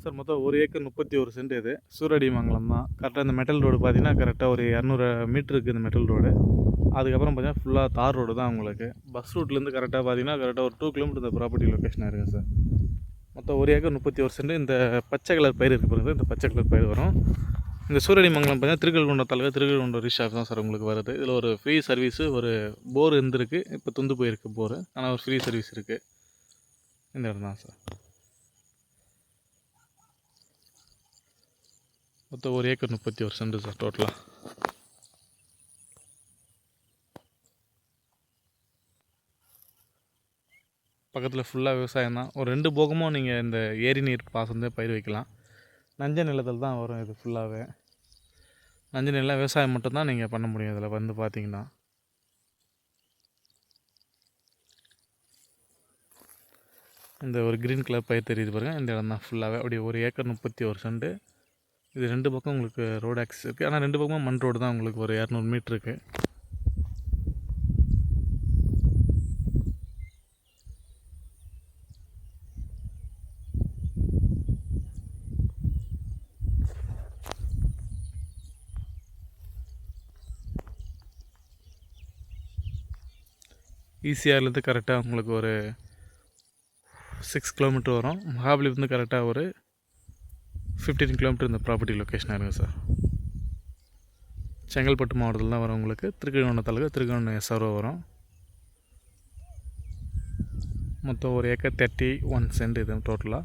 Sir மொத்தம் 1 acre 31 send இது. சூரடிமங்கலம் தான். கரெக்டாக இந்த மெட்டல் ரோடு பார்த்தீங்கன்னா, கரெக்டாக ஒரு 200 மீட்டர் இருக்குது இந்த மெட்டல் ரோடு. அதுக்கப்புறம் பார்த்தீங்கன்னா, ஃபுல்லாக தார் ரோடு தான் உங்களுக்கு. பஸ் ரூட்லேருந்து கரெக்டாக பார்த்தீங்கன்னா, கரெக்டாக ஒரு 2 கிலோமீட்டர் இந்த ப்ராப்பர்ட்டி லொக்கேஷனாக இருக்குது சார். மொத்தம் 1 ஏக்கர் 31 சென்ட். இந்த பச்சை கலர் பயிர் இருக்குது பாருங்கள், இந்த பச்சை கலர் பயிர் வரும். இந்த சூரடிமங்கலம் பார்த்தீங்கன்னா, திருக்கழுகுன்றம் தாலுகா திருக்கழுகுன்றம் ரீஷாப் தான் சார் உங்களுக்கு வருது. இதில் ஒரு ஃப்ரீ சர்வீஸு, ஒரு போர் இருந்திருக்கு. இப்போ துந்து போயிருக்கு போர். ஆனால் ஒரு ஃப்ரீ சர்வீஸ் இருக்குது. இந்த இடம் தான் சார். மொத்தம் 1 ஏக்கர் 31 சென்ட் சார் டோட்டலாக. பக்கத்தில் ஃபுல்லாக விவசாயம் தான். ஒரு 2 போகமும் நீங்கள் இந்த ஏரி நீர் பாசனத்தை பயிர் வைக்கலாம். நஞ்ச நிலத்தில் தான் வரும் இது ஃபுல்லாகவே. நஞ்ச நிலம் விவசாயம் மட்டும்தான் நீங்கள் பண்ண முடியும் இதில் வந்து பார்த்தீங்கன்னா. இந்த ஒரு க்ரீன் கலர் பயிர் தெரியுது பாருங்கள், இந்த இடம் தான் ஃபுல்லாகவே. அப்படி 1 ஏக்கர் 31 சென்ட். இது 2 பக்கம் உங்களுக்கு ரோடு ஆக்சஸ் இருக்குது. ஆனால் 2 பக்கமும் மண் ரோடு தான் உங்களுக்கு. ஒரு 200 மீட்டருக்கு. ஈசிஆர்லேருந்து கரெக்டாக உங்களுக்கு ஒரு 6 கிலோமீட்டர் வரும். மகாபலிபுரத்துலேருந்து கரெக்டாக ஒரு 15 கிலோமீட்டர் இந்த ப்ராப்பர்ட்டி லொக்கேஷனாக இருக்குது சார். செங்கல்பட்டு மாவட்டத்தில் தான் வரும் உங்களுக்கு. திருக்கழுகுன்றம் தாலுகா திருக்கழுகுன்றம் SRO வரும். மொத்தம் 1 ஏக்கர் 31 சென்ட் இது டோட்டலாக.